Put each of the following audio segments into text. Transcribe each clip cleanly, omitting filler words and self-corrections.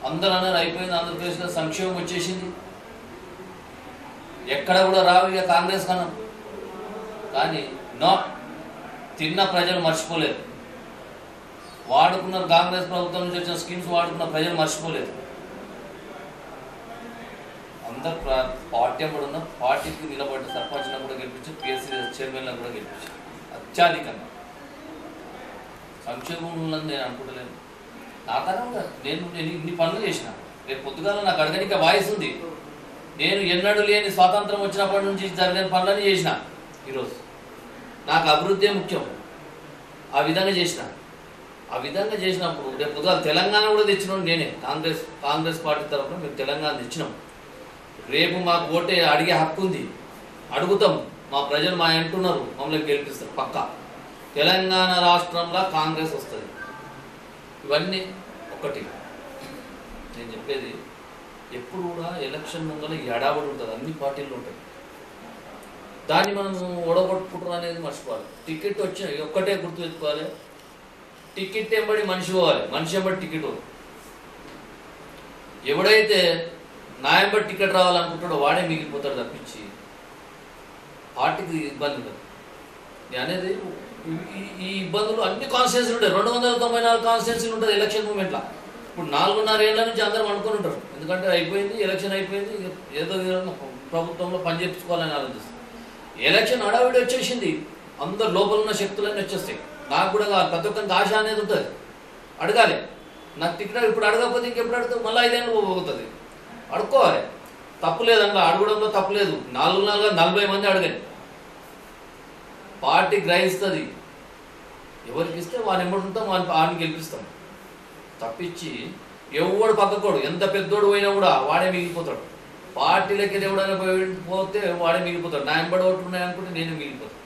అందరూ అన్నారు అయిపోయింది, ఆంధ్రప్రదేశ్లో సంక్షేమం వచ్చేసింది, ఎక్కడ కూడా రావు ఇక కాంగ్రెస్ కన్నా. కానీ నో, తిన్న ప్రజలు మర్చిపోలేదు. వాడుకున్నారు, కాంగ్రెస్ ప్రభుత్వం నుంచి వచ్చిన స్కీమ్స్ వాడుకున్న ప్రజలు మర్చిపోలేదు. అందరు పార్టీ అప్పుడు ఉన్న పార్టీకి నిలబడ్డ సర్పంచ్లను కూడా గెలిపించి, పిఎస్సీ చైర్మన్లను కూడా గెలిపించారు అత్యధికంగా. సంక్షేమం ఉన్నది నేను అనుకుంటలేను. నా కారణంగా నేను ఇన్ని పనులు చేసిన. రేపు పొద్దుగాల నాకు అడగనిక వాయిస్ ఉంది. నేను ఎన్నడూ లేని స్వాతంత్రం వచ్చినప్పటి నుంచి జరిగిన పనులని చేసిన. ఈరోజు నాకు అభివృద్ధి ముఖ్యం. ఆ విధంగా చేసిన. ఆ విధంగా చేసినప్పుడు రేపు పొద్దుగాల తెలంగాణ కూడా తెచ్చినాం నేనే. కాంగ్రెస్ పార్టీ తరఫున మేము తెలంగాణ తెచ్చినాం. రేపు మాకు ఓటే అడిగే హక్కు ఉంది, అడుగుతాం. మా ప్రజలు మా అంటున్నారు, మమ్మల్ని గెలిపిస్తారు పక్కా. తెలంగాణ రాష్ట్రంలో కాంగ్రెస్ వస్తుంది. ఇవన్నీ ఒకటి నేను చెప్పేది. ఎప్పుడు కూడా ఎలక్షన్ ముందర ఎడాబడి ఉంటుంది, అన్ని పార్టీలు ఉంటాయి. దాన్ని మనం ఓడగొట్టుకుంటాం అనేది మర్చిపోవాలి. టికెట్ వచ్చి ఒక్కటే గుర్తు పెట్టుకోవాలి, టికెట్ ఎంబడి మనిషి పోవాలి, మనిషి ఎంబడి టికెట్ పోవాలి. ఎవడైతే నా ఎంబడి టికెట్ రావాలనుకుంటాడో వాడే మిగిలిపోతాడు తప్పించి పార్టీకి ఇబ్బంది ఉంటుంది. నేను అనేది ఈ ఇబ్బందులు అన్ని కాన్స్టిట్యున్సీలు ఉంటాయి. 294 కాన్స్టిట్యున్సీలు ఉంటుంది ఎలక్షన్ మూమెంట్లో. ఇప్పుడు 4.5 ఏళ్ల నుంచి అందరం అనుకుని ఉంటారు. ఎందుకంటే అయిపోయింది, ఎలక్షన్ అయిపోయింది, ఏదో విధంగా ప్రభుత్వంలో పనిచేయించుకోవాలని ఆలోచిస్తుంది. ఎలక్షన్ హడావిడి వచ్చేసింది, అందరు లోపల ఉన్న శక్తులన్నీ వచ్చేస్తాయి. నాకు కూడా ప్రతి ఒక్కరికి ఆశ అనేది ఉంటుంది, అడగాలి. నాకు టికెట్ ఇప్పుడు అడగకపోతే ఇంకెప్పుడు అడుగుతుంది, మళ్ళీ 5 ఏళ్ళు పోతుంది. అడుక్కోవాలి, తప్పు లేదన్నా, అడగడంలో తప్పు లేదు. 40 మంది అడగండి, పార్టీ గ్రహిస్తుంది. ఎవరికి ఇస్తే వాని ఎమ్మడి ఉంటాం, వాడిని గెలిపిస్తాం తప్పించి ఎవడు పక్కకోడు ఎంత పెద్దోడు పోయినా కూడా వాడే మిగిలిపోతాడు. పార్టీలకి ఎవడైనా పోతే వాడే మిగిలిపోతాడు. నా ఎంబడి ఓట్లు ఉన్నాయనుకుంటే నేను మిగిలిపోతాను.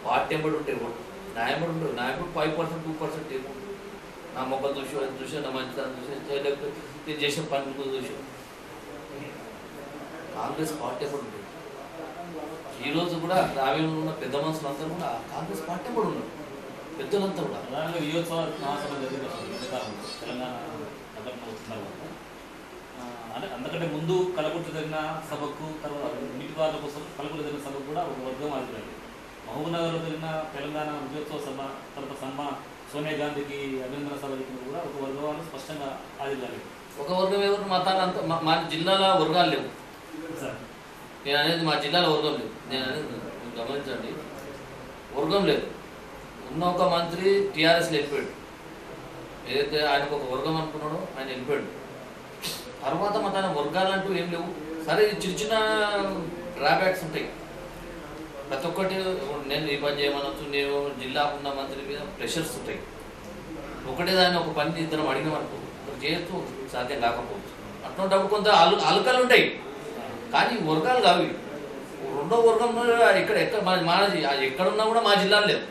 పార్టీ ఎంబడి ఉంటే ఓటు నా ఎంబడి ఉంటుంది. నా ఎంబడి 5%, 2% ఏముంటుంది. నా మొక్కలు చూసి నా మంచితనం చూసి చేయలేకపోతే నేను చేసిన పనులు చూసి. కాంగ్రెస్ పార్టీ ఎప్పుడు ఉంటుంది. ఈరోజు కూడా గ్రామీణంలో ఉన్న పెద్ద మనుషులు అందరూ కూడా కాంగ్రెస్ పార్టీ కూడా ఉన్నారు, పెద్దలంతా కూడా. అంటే అంతకంటే ముందు కలకుట్ల జరిగిన సభకు, తర్వాత నీటిపారుల కోసం కలకుట్ల జరిగిన సభకు కూడా ఒక వర్గం ఆగిపోయింది. మహబూబ్నగర్లో జరిగిన తెలంగాణ విజయోత్సవ సభ, తర్వాత సోనియా గాంధీకి అభినందన సభ కూడా ఒక వర్గం వాళ్ళు స్పష్టంగా హాజరు. ఒక వర్గం ఎవరు మతాలు అంతా మా జిల్లాలో వర్గాలు లేవు సార్. నేను అనేది మా జిల్లాలో వర్గం లేదు. నేను అనేది గమనించండి, వర్గం లేదు. ఉన్న ఒక మంత్రి టీఆర్ఎస్లో వెళ్ళిపోయాడు. ఏదైతే ఆయనకు ఒక వర్గం అనుకున్నాడో ఆయన వెళ్ళిపోయాడు. తర్వాత మతాన వర్గాలంటూ ఏం లేవు. సరే చిన్న చిన్న డ్రాబ్యాక్స్ ఉంటాయి ప్రతి ఒక్కటి. నేను ఈ పని చేయమనొచ్చు, నేను జిల్లాకు ఉన్న మంత్రి మీద ప్రెషర్స్ ఉంటాయి. ఒకటే దాన్ని ఒక పని ఇద్దరం అడిగినామనుకో ఒకటి చేయొచ్చు, సాధ్యం కాకపోవచ్చు. అట్లాంటప్పుడు కొంత అలకలు ఉంటాయి, కానీ వర్గాలు కావు. రెండో వర్గం ఎక్కడ ఎక్కడున్నా కూడా మా జిల్లాలో లేదు.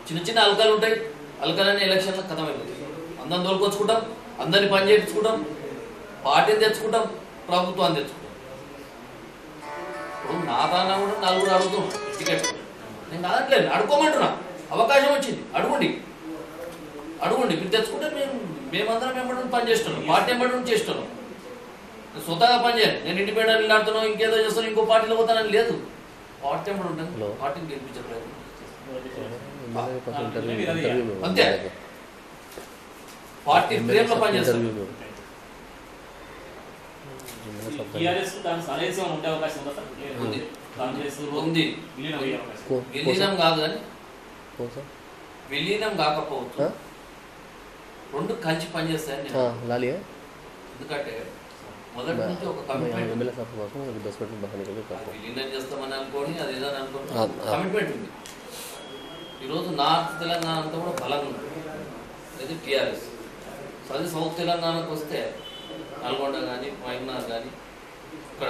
చిన్న చిన్న అలకలు ఉంటాయి. అలకలన్నీ ఎలక్షన్లో కథమైపోతాయి. అందరం తోలుకొచ్చుకుంటాం, అందరినీ పని చేయించుకుంటాం, పార్టీని తెచ్చుకుంటాం, ప్రభుత్వాన్ని తెచ్చుకుంటాం. ఇప్పుడు నా దాన్నా కూడా 4 అడుగుతున్నాం టికెట్. నేను కాదట్లేదు, అడుకోమంటున్నా. అవకాశం వచ్చింది, అడుగుండి మీరు తెచ్చుకుంటే మేమందరం ఎంబడి పని చేస్తున్నాం, పార్టీ ఎంబడి చేస్తున్నాం. స్వతహాగా పని చేయాలి. నేను ఇండిపెండెంట్ నిలాడుతున్నాను, ఇంకేదో చేస్తాను, ఇంకో పార్టీలో పోతానని లేదు. పార్టీ ఎంబడి ఉంటాను, పార్టీని గెలిపించే ప్రయత్నం అంతే. పార్టీ ప్రేమలో పని చేస్తాను. ఉంది, విలీనం కాదు కానీ విలీనం కాకపోవచ్చు, రెండు కలిసి పనిచేస్తాయని. ఎందుకంటే మొదటి నుంచి ఒక కమిట్మెంట్ విలీనం చేస్తామని అనుకోని అది ఏదని అనుకోని కమిట్మెంట్ ఉంది. ఈరోజు నార్త్ తెలంగాణ అంతా కూడా బలంగా ఉంది, అది టీఆర్ఎస్. అదే సౌత్ తెలంగాణకు వస్తే నల్గొండ కానీ, మహబూబ్నగర్ కానీ, ఇక్కడ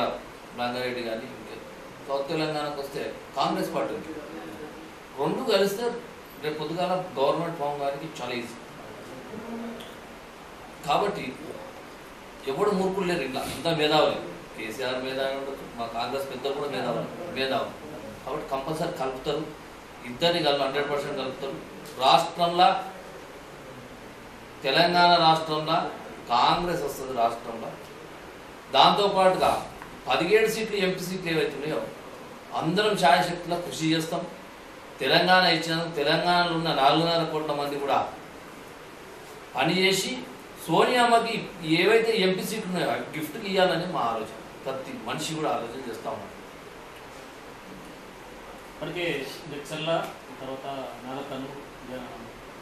రంగారెడ్డి కానీ, సౌత్ తెలంగాణకు వస్తే కాంగ్రెస్ పార్టీ ఉంది. రెండు కలిస్తే రేపు పొద్దుగాల గవర్నమెంట్ ఫామ్ గారికి చాలా ఈజీ. కాబట్టి ఎవడు మూర్ఖులు లేరు, ఇట్లా అంతా మేధావులు. కేసీఆర్ మేధావి ఉండొచ్చు, మా కాంగ్రెస్ పెద్దలు కూడా మేధావులు. కాబట్టి కంపల్సరీ కలుపుతారు, ఇద్దరిని 100% కలుపుతారు. రాష్ట్రంలో తెలంగాణ రాష్ట్రంలో కాంగ్రెస్ వస్తుంది రాష్ట్రంలో. దాంతోపాటుగా 17 సీట్లు ఎంపీ సీట్లు ఏవైతున్నాయో అందరం ఛాయశక్తిలో కృషి చేస్తాం. తెలంగాణ ఇచ్చినందుకు తెలంగాణలో ఉన్న 4.5 కోట్ల మంది కూడా పనిచేసి సోనియామ్మకి ఏవైతే ఎంపీ సీట్లు ఉన్నాయో అవి గిఫ్ట్కి ఇవ్వాలని మా ఆలోచన. ప్రతి మనిషి కూడా ఆలోచన చేస్తూ ఉన్నాం. ఇప్పటికే జడ్చర్ల తర్వాత నాగర్కర్నూలు,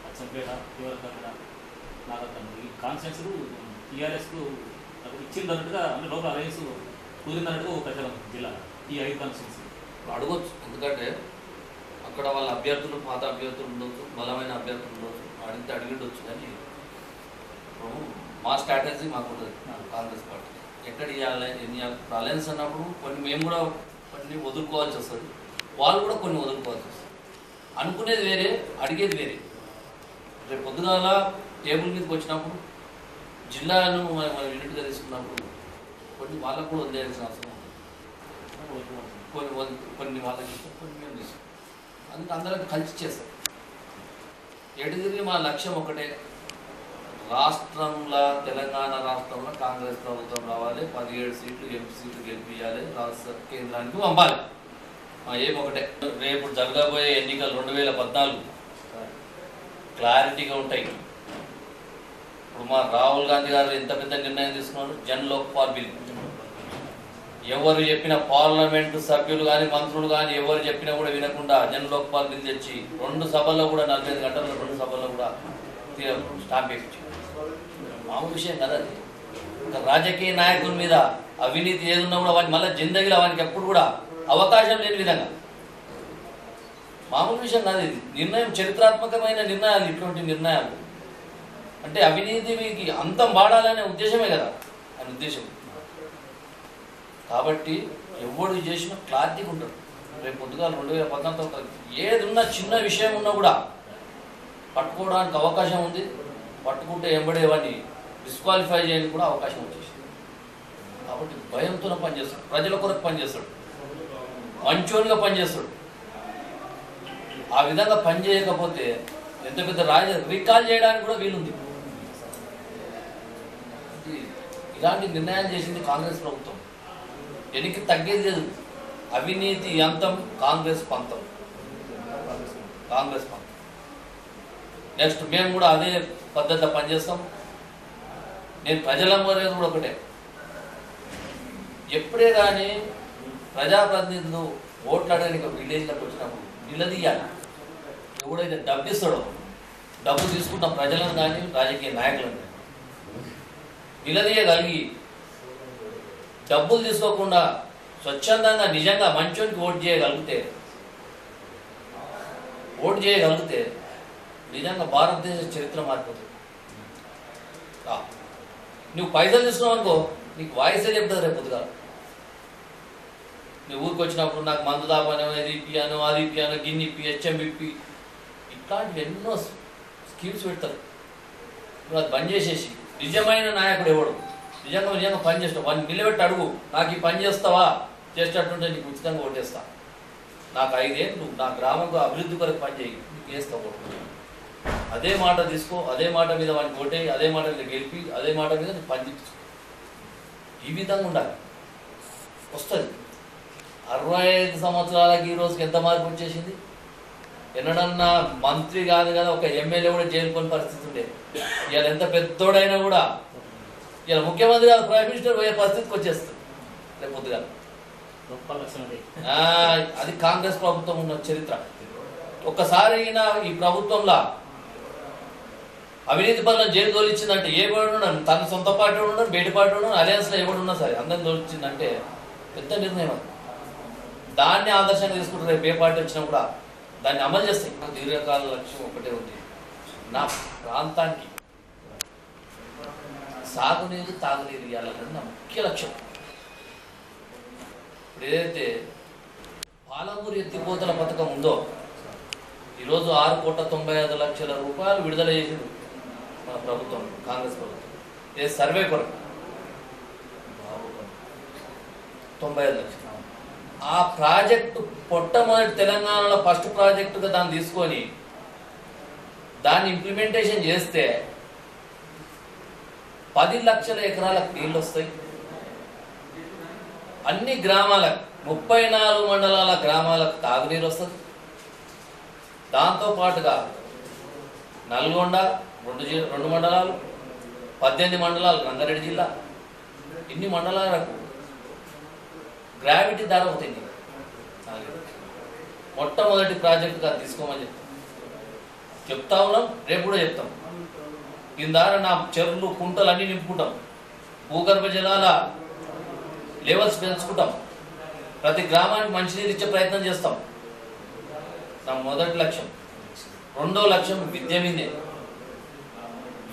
అచ్చంపేట, దేవరకర్ర, నాగర్కర్నూలు ఈ కాన్స్టిట్యూన్సీలు టీఆర్ఎస్కు ఇచ్చిందన్నట్టుగా అంటే లోపల అలయన్స్ కుదిరిందన్నట్టుగా ప్రచారం జిల్లా ఈ 5 కాన్స్టిట్యూన్సీ అడగొచ్చు. ఎందుకంటే అక్కడ వాళ్ళ అభ్యర్థులు పాత అభ్యర్థులు ఉండొచ్చు, బలమైన అభ్యర్థులు ఉండొచ్చు, అడిగితే అడిగిండొచ్చు. కానీ మా స్ట్రాటజీ మాకు ఉంటుంది కాంగ్రెస్ పార్టీ ఎక్కడ ఇవ్వాలి ఎన్ని అలయన్స్ అన్నప్పుడు కొన్ని మేము కూడా కొన్ని వదులుకోవాల్సి వస్తుంది, వాళ్ళు కూడా కొన్ని వదులుకోవాల్సి వస్తుంది. అనుకునేది వేరే, అడిగేది వేరే. రేపు పొద్దుగాల టేబుల్ మీదకి వచ్చినప్పుడు జిల్లాను మనం యూనిట్గా తీసుకున్నప్పుడు కొన్ని వాళ్ళకు కూడా వదిలేయాల్సిన అవసరం ఉంటుంది. కొన్ని వాళ్ళకి ఇస్తాం, కొన్ని మేము తీసుకుంటాం. అందుకే అందరం కలిసి చేస్తాం. ఎటు తిరిగి మా లక్ష్యం ఒకటే, రాష్ట్రంలో తెలంగాణ రాష్ట్రంలో కాంగ్రెస్ ప్రభుత్వం రావాలి, 17 సీట్లు ఎంపీ సీట్లు గెలిపించాలి, రాష్ట్ర కేంద్రానికి పంపాలి. మా ఏం ఒకటే. రేపు జరగబోయే ఎన్నికలు 2014 క్లారిటీగా ఉంటాయి. ఇప్పుడు మా రాహుల్ గాంధీ గారు ఎంత పెద్ద నిర్ణయం తీసుకున్నారు, జన్ లోక్పాల్ బిల్. ఎవరు చెప్పిన పార్లమెంటు సభ్యులు కానీ మంత్రులు కానీ ఎవరు చెప్పినా కూడా వినకుండా జన్ లోక్పాల్ బిల్ తెచ్చి 2 సభల్లో కూడా 45 గంటల్లో 2 సభల్లో కూడా స్టాంప్ వేయించారు. మామూలు విషయం కదా అది. ఇంకా రాజకీయ నాయకుల మీద అవినీతి ఏదున్నా కూడా వానికి మళ్ళీ జిందగీలో వానికి ఎప్పుడు కూడా అవకాశం లేని విధంగా మామూలు విషయం కాదు ఇది. నిర్ణయం చరిత్రాత్మకమైన నిర్ణయాలు, ఇటువంటి నిర్ణయాలు అంటే అవినీతికి అంతం వాడాలనే ఉద్దేశమే కదా ఆయన ఉద్దేశం. కాబట్టి ఎవడు చేసినా క్లారిటీగా ఉంటాడు. రేపు పొద్దుగా 2014 ఏది ఉన్నా చిన్న విషయం ఉన్నా కూడా పట్టుకోవడానికి అవకాశం ఉంది. పట్టుకుంటే ఎంబడేవాడిని డిస్క్వాలిఫై చేయడానికి కూడా అవకాశం వచ్చేసింది. కాబట్టి భయంతోనే పనిచేస్తాడు, ప్రజల కొరకు పనిచేస్తాడు, మంచోనిగా పనిచేస్తాడు. ఆ విధంగా పనిచేయకపోతే ఎంత పెద్ద రీకాల్ చేయడానికి కూడా వీలుంది. ఇలాంటి నిర్ణయాలు చేసింది కాంగ్రెస్ ప్రభుత్వం. వెనక్కి తగ్గేది లేదు. అవినీతి అంతం, కాంగ్రెస్ పంతం. కాంగ్రెస్ పంతం. నెక్స్ట్ మేము కూడా అదే పద్ధతిలో పనిచేస్తాం. నేను ప్రజలందరూ కూడా ఒకటే, ఎప్పుడే కానీ ప్రజాప్రతినిధులు ఓట్లు అడగడానికి విలేజ్లకు వచ్చినప్పుడు నిలదీయాలి. ఎవడైతే డబ్బు ఇస్తాడో, డబ్బు తీసుకుంటాం ప్రజలను కానీ రాజకీయ నాయకులను కానీ నిలదీయగలిగి డబ్బులు తీసుకోకుండా స్వచ్ఛందంగా నిజంగా మంచోనికి ఓటు చేయగలిగితే నిజంగా భారతదేశ చరిత్ర మారిపోతుంది. నువ్వు పైసలు తీసుకున్నావు అనుకో, నీకు వాయిసే చెప్తుంది రేపు పొద్దుగా. నువ్వు ఊరికి వచ్చినప్పుడు నాకు మందు దాపాను, ఇది ఇప్పియాను, అది ఇప్పియాను, గిన్నె ఇప్పి, హెచ్ఎంబిప్పి, ఇట్లాంటివి ఎన్నో స్కీమ్స్ పెడతారు. నువ్వు అది బంద్ చేసేసి నిజమైన నాయకుడు ఎవడు, నిజంగా పని చేస్తావు వాడిని నిలబెట్టి అడుగు, నాకు ఈ పని చేస్తావా, చేసేటట్టుంటే నీకు ఉచితంగా ఓటేస్తా, నాకు 5 ఏళ్ళు నా గ్రామంలో అభివృద్ధి కొరకు పని చేయి, నీకు వేస్తావు. అదే మాట తీసుకో, అదే మాట మీద వాడిని ఓటేయి, అదే మాట మీద గెలిపి, అదే మాట మీద నీకు పని తీసుకో. ఈ విధంగా ఉండాలి. వస్తుంది. 65 సంవత్సరాలకి ఈ రోజుకి ఎంత మార్పు వచ్చేసింది. ఎన్నడన్నా మంత్రి కాదు కదా, ఒక ఎమ్మెల్యే కూడా జైలుకొని పరిస్థితి ఉండే. ఇవాళ ఎంత పెద్దోడైనా కూడా ఇలా ముఖ్యమంత్రి కాదు, ప్రైమ్ మినిస్టర్ పోయే పరిస్థితికి వచ్చేస్తుంది రేపు పొద్దుగా. అది కాంగ్రెస్ ప్రభుత్వం ఉన్న చరిత్ర. ఒక్కసారి ఈ ప్రభుత్వంలో అవినీతి పనులను జైలు తోలిచ్చిందంటే ఏ ఉన్నాడు, తన సొంత పార్టీ ఉన్నాడు, బయట పార్టీ ఉన్నాడు, అలయన్స్లో ఎవడున్నా సరే అందరిని తోలిచ్చిందంటే పెద్ద నిర్ణయం అది. దాన్ని ఆదర్శంగా తీసుకుంటారు. రేపు ఏ పార్టీ వచ్చినా కూడా దాన్ని అమలు చేస్తాయి. దీర్ఘకాల లక్ష్యం ఒకటే ఉంది, నా ప్రాంతానికి సాగునీరు తాగునీరు ఇవ్వాలన్నది నా ముఖ్య లక్ష్యం. ఇప్పుడు ఏదైతే పాలమూరు ఎత్తిపోతల పథకం ఉందో, ఈరోజు 6,95,00,000 రూపాయలు విడుదల చేసింది మన ప్రభుత్వం, కాంగ్రెస్ ప్రభుత్వం. ఏ సర్వే కొరకు 95 లక్షలు. ఆ ప్రాజెక్టు మొట్టమొదటి తెలంగాణలో ఫస్ట్ ప్రాజెక్టుగా దాన్ని తీసుకొని దాన్ని ఇంప్లిమెంటేషన్ చేస్తే 10 లక్షల ఎకరాలకు నీళ్ళు వస్తాయి. అన్ని గ్రామాలకు 34 మండలాల గ్రామాలకు తాగునీరు వస్తుంది. దాంతో పాటుగా నల్గొండ 2 మండలాలు, 18 మండలాలు రంగారెడ్డి జిల్లా, ఇన్ని మండలాలకు గ్రావిటీ ధర అవుతుంది. మొట్టమొదటి ప్రాజెక్టుగా తీసుకోమని చెప్తా ఉన్నాం, రేపు కూడా చెప్తాం. కింద నా చెరువులు కుంటలు అన్నీ నింపుకుంటాం, భూగర్భ జలాల లెవెల్స్ పెంచుకుంటాం, ప్రతి గ్రామానికి మంచినీరు ఇచ్చే ప్రయత్నం చేస్తాం. నా మొదటి లక్ష్యం. రెండో లక్ష్యం విద్య మీదే.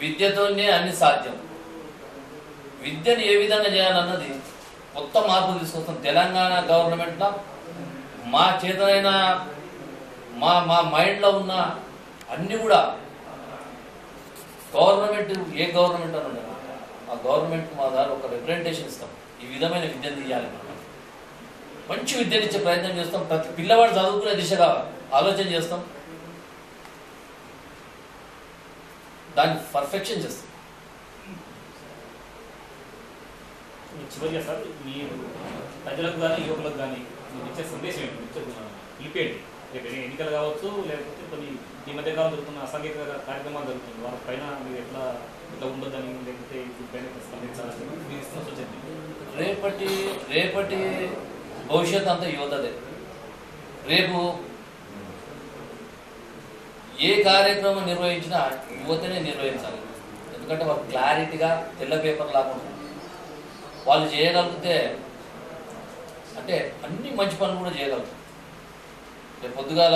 విద్యతోనే అన్ని సాధ్యం. విద్యను ఏ విధంగా చేయాలన్నది మొత్తం మార్పులు తీసుకొస్తాం. తెలంగాణ గవర్నమెంట్లో మా చేతనైన మా మైండ్లో ఉన్న అన్ని కూడా గవర్నమెంట్ ఏ గవర్నమెంట్ అని ఉండదు, ఆ గవర్నమెంట్ మా దాని ఒక రిప్రజెంటేషన్ ఇస్తాం. ఈ విధమైన విద్యను తీయాలి, మంచి విద్యను ఇచ్చే ప్రయత్నం చేస్తాం. ప్రతి పిల్లవాడు చదువుకునే దిశగా ఆలోచన చేస్తాం, దాన్ని పర్ఫెక్షన్ చేస్తాం. చివరిగా సార్, మీరు ప్రజలకు కానీ యువకులకు కానీ మీరు ఇచ్చే సందేశం ఏంటి? పిలిపేంటి? రేపు ఎన్నికలు కావచ్చు, లేకపోతే కొన్ని ఈ మధ్యకాలం జరుగుతున్న అసాంఘిక కార్యక్రమాలు జరుగుతుంది, వాళ్ళ పైన మీరు ఇట్లా ఉండొద్దని, లేకపోతే పైన స్పందించాలని మీరు ఇస్తున్న సూచన. రేపటి భవిష్యత్ అంతా యువతదే. రేపు ఏ కార్యక్రమం నిర్వహించినా యువతనే నిర్వహించాలి. ఎందుకంటే వాళ్ళు క్లారిటీగా తెల్ల పేపర్ లాకుండా వాళ్ళు చేయగలిగితే అంటే అన్ని మంచి పనులు కూడా చేయగలుగుతారు. రేపు పొద్దుగాల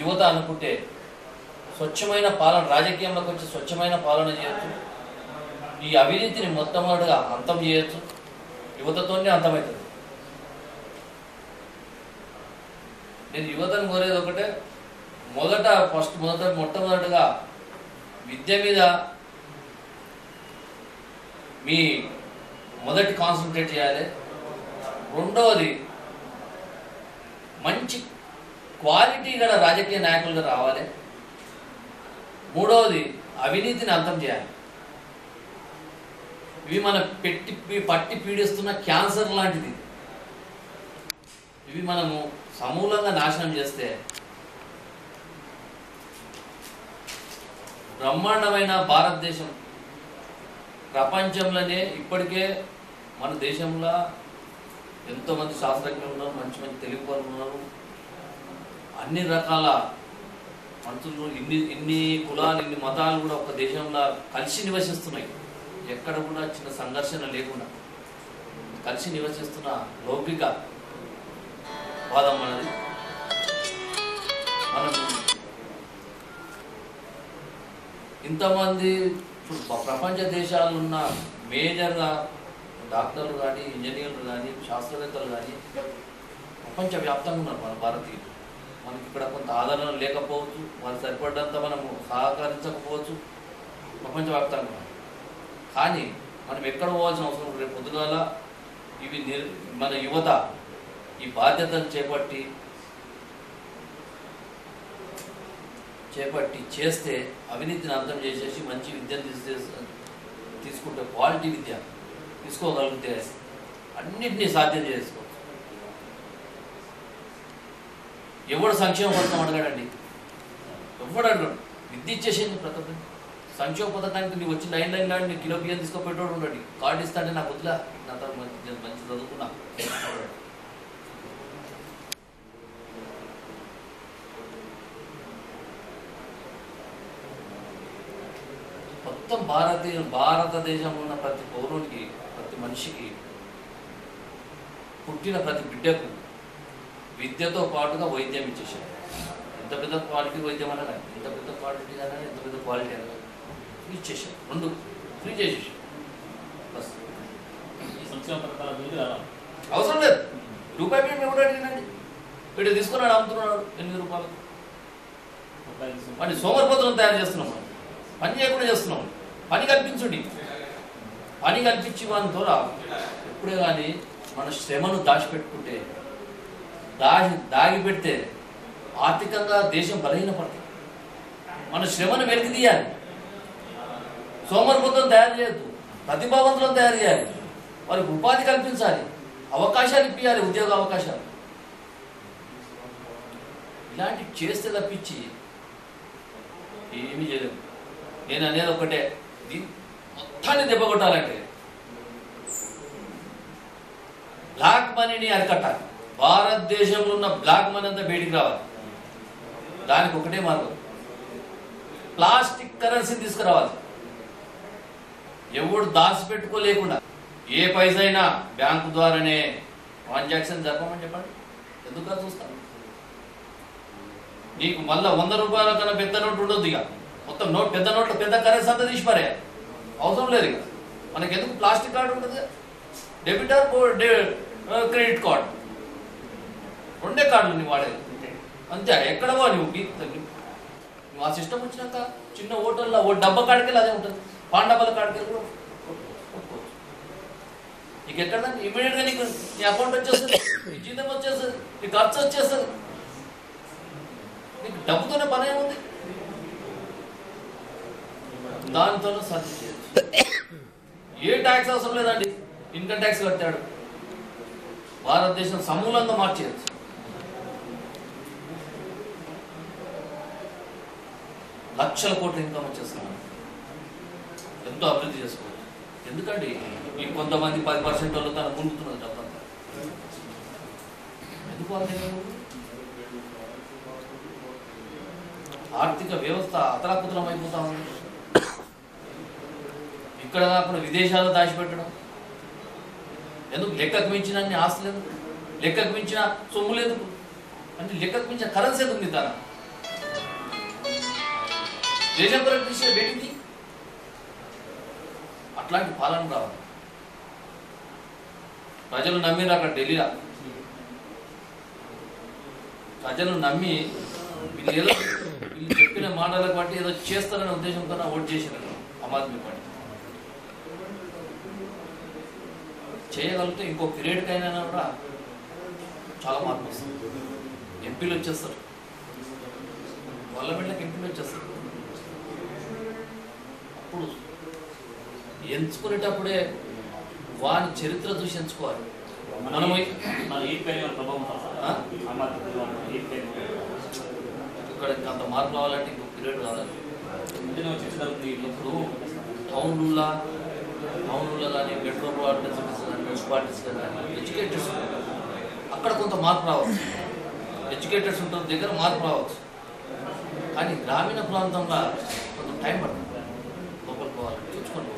యువత అనుకుంటే స్వచ్ఛమైన పాలన, రాజకీయంలోకి వచ్చి స్వచ్ఛమైన పాలన చేయొచ్చు. ఈ అవినీతిని మొట్టమొదటిగా అంతం చేయొచ్చు. యువతతోనే అంతమవుతుంది. నేను యువతను కోరేది ఒకటే, మొట్టమొదటిగా విద్య మీద మీ మొదటి కాన్సన్ట్రేట్ చేయాలి. రెండవది మంచి క్వాలిటీ గల రాజకీయ నాయకులుగా రావాలి. మూడవది అవినీతిని అంతం చేయాలి. ఇవి మన పట్టి పీడిస్తున్న క్యాన్సర్ లాంటిది. ఇవి మనము సమూలంగా నాశనం చేస్తే బ్రహ్మాండమైన భారతదేశం ప్రపంచంలోనే ఇప్పటికే మన దేశంలో ఎంతోమంది శాస్త్రజ్ఞులు ఉన్నారు, మంచి తెలుగు వాళ్ళు ఉన్నారు, అన్ని రకాల మనుషులు, ఇన్ని కులాలు, ఇన్ని మతాలు కూడా ఒక దేశంలో కలిసి నివసిస్తున్నాయి. ఎక్కడ కూడా చిన్న సంఘర్షణ లేకుండా కలిసి నివసిస్తున్న లౌకిక వాదం మనది. మనం ఇంతమంది ప్రపంచ దేశాలు ఉన్న మేజర్గా డాక్టర్లు కానీ, ఇంజనీర్లు కానీ, శాస్త్రవేత్తలు కానీ ప్రపంచవ్యాప్తంగా ఉన్నారు మన భారతీయులు. మనకి ఇక్కడ కొంత ఆదరణ లేకపోవచ్చు, వాళ్ళు సరిపడ్డంత మనము సహకరించకపోవచ్చు, ప్రపంచవ్యాప్తంగా. కానీ మనం ఎక్కడ పోవాల్సిన అవసరం. రేపు పొద్దుగాల ఇవి మన యువత ఈ బాధ్యతను చేపట్టి చేస్తే అవినీతిని అంతం చేసేసి మంచి విద్యను తీసుకుంటే, క్వాలిటీ విద్య తీసుకోగలిగితే అన్నింటినీ సాధ్యం చేసుకోవచ్చు. ఎవడు సంక్షేమ పథకం అడగడండి, ఎవడు అడగడు. విద్య ఇచ్చేసేది ప్రతి ఒక్కటి. సంక్షేమ పథకానికి నీకు వచ్చి లైన్ నీకు కిలో బియ్యం తీసుకోపెట్టోడు ఉండండి. కార్డు ఇస్తాంటే నాకు వద్దులా, నా మంచి చదువుకున్నా. మొత్తం భారతదేశంలో ఉన్న ప్రతి పౌరునికి, ప్రతి మనిషికి, పుట్టిన ప్రతి బిడ్డకు విద్యతో పాటుగా వైద్యం ఇచ్చేసారు. ఎంత పెద్ద క్వాలిటీ వైద్యం అనగా, ఎంత పెద్ద క్వాలిటీ అనగా, ఎంత పెద్ద క్వాలిటీ అనగా ఇచ్చేసారు. రెండు ఫ్రీ చేసేసారు. బస్ అవసరం లేదు. రూపాయి బియ్యం ఎవరు అడిగినండి? వీడు తీసుకున్నాడు, అమ్ముతున్నాడు 8 రూపాయలు. మరి సోమరిపోతులను తయారు చేస్తున్నాం, పని చేయకుండా చేస్తున్నాం. పని కల్పించండి. పని కల్పించి వాని ద్వారా ఎప్పుడే కానీ మన శ్రమను దాచిపెట్టుకుంటే, దాగి పెడితే ఆర్థికంగా దేశం బలహీనపడుతుంది. మన శ్రమను వెలికి తీయాలి. సోమరిపోతులను తయారు చేయొద్దు, ప్రతిభావంతులను తయారు చేయాలి, వారికి ఉపాధి కల్పించాలి, అవకాశాలు ఇప్పించాలి, ఉద్యోగ అవకాశాలు. ఇలాంటివి చేస్తే తప్పించి ఏమీ చేయలేము. నేను అనేది ఒకటే, మొత్తాన్ని దెబ్బ కొట్టాలంటే బ్లాక్ మనీని అరికట్టాలి. భారతదేశంలో ఉన్న బ్లాక్ మనీ అంతా బయటికి రావాలి. దానికి ఒకటే మార్గం, ప్లాస్టిక్ కరెన్సీని తీసుకురావాలి. ఎవడు దాచిపెట్టుకోలేకుండా ఏ పైసా అయినా బ్యాంకు ద్వారానే ట్రాన్సాక్షన్ జరపమని చెప్పండి. ఎందుకు చూస్తాను? నీకు మళ్ళీ 100 రూపాయల కన్నా పెద్ద నోటు ఉండొద్దు. ఇక మొత్తం నోట్, పెద్ద నోట్లు, పెద్ద కరెన్సీ అంతా తీసిపారే, అవసరం లేదు. ఇక మనకి ఎందుకు ప్లాస్టిక్ కార్డు ఉంటుంది, డెబిట్ ఆర్ క్రెడిట్ కార్డు, 2 కార్డులు నువ్వు వాడేది అంతే. ఎక్కడ నువ్వు ఆ సిస్టమ్ వచ్చినాక చిన్న హోటల్లో ఓ డబ్బా కాడికెళ్ళి అదే ఉంటుంది, పాండబ్బల కాడికెళ్ళి కూడా నీకు ఎక్కడ ఇమీడియట్గా నీకు నీ అకౌంట్ వచ్చేస్తుంది, నీ జీతం వచ్చేస్తుంది, నీ ఖర్చు వచ్చేస్తుంది. నీకు డబ్బుతోనే పని ఏముంది? దానితోనే సర్చ్ చేయొచ్చు. ఏ ట్యాక్స్ అవసరం లేదండి, ఇన్కమ్ ట్యాక్స్ కట్టాడు, భారతదేశం సమూలంగా మార్చేయచ్చు. లక్షల కోట్ల ఇన్కమ్ వచ్చేస్తున్నాం, ఎంతో అభివృద్ధి చేసుకోవచ్చు. ఎందుకండి ఈ కొంతమంది 10% వాళ్ళు తన మునుగుతున్నది డబ్బంతా. ఎందుకు ఆర్థిక వ్యవస్థ అతలాకుతలం అయిపోతా ఉంది. ఇక్కడ కాకుండా విదేశాల్లో దాచిపెట్టడం ఎందుకు? లెక్కకు మించిన అన్ని ఆస్తులు ఎందుకు? లెక్కకు మించిన సొమ్ములు ఎందుకు? అంటే లెక్కకు మించిన కరెన్సీ ఎందుకు ఉంది? తన దేశం కొరకు తీసే బేటింది. అట్లాంటి పాలన రావాలి. ప్రజలు నమ్మిరు అక్కడ ఢిల్లీలో, ప్రజలు నమ్మి వీళ్ళు చెప్పిన మాటలకు బట్టి ఏదో చేస్తారనే ఉద్దేశంతో ఓటు చేసినారు ఆమ్ ఆద్మీ పార్టీ. చేయగలిగితే ఇంకో పీరియడ్కైనా కూడా చాలా మార్పు వస్తుంది. ఎంపీలు వచ్చేస్తారు, పార్లమెంట్లోకి ఎంపీలు వచ్చేస్తారు. అప్పుడు ఎంచుకునేటప్పుడే వాని చరిత్ర చూసి ఎంచుకోవాలి. మనం ఇక్కడ అంత మార్పు రావాలంటే ఇంకో పీరియడ్ కావాలి. ఇప్పుడు టౌన్లో కానీ మెట్రోపాలిటన్ మున్సిపాలిటీస్ కానీ ఎడ్యుకేటర్స్ అక్కడ కొంత మార్పు రావచ్చు. ఎడ్యుకేటర్స్ ఉంటారు దగ్గర మార్పు రావచ్చు. కానీ గ్రామీణ ప్రాంతంలో కొంత టైం పడుతుంది లోపలికి పోవాలని చూసుకోండి.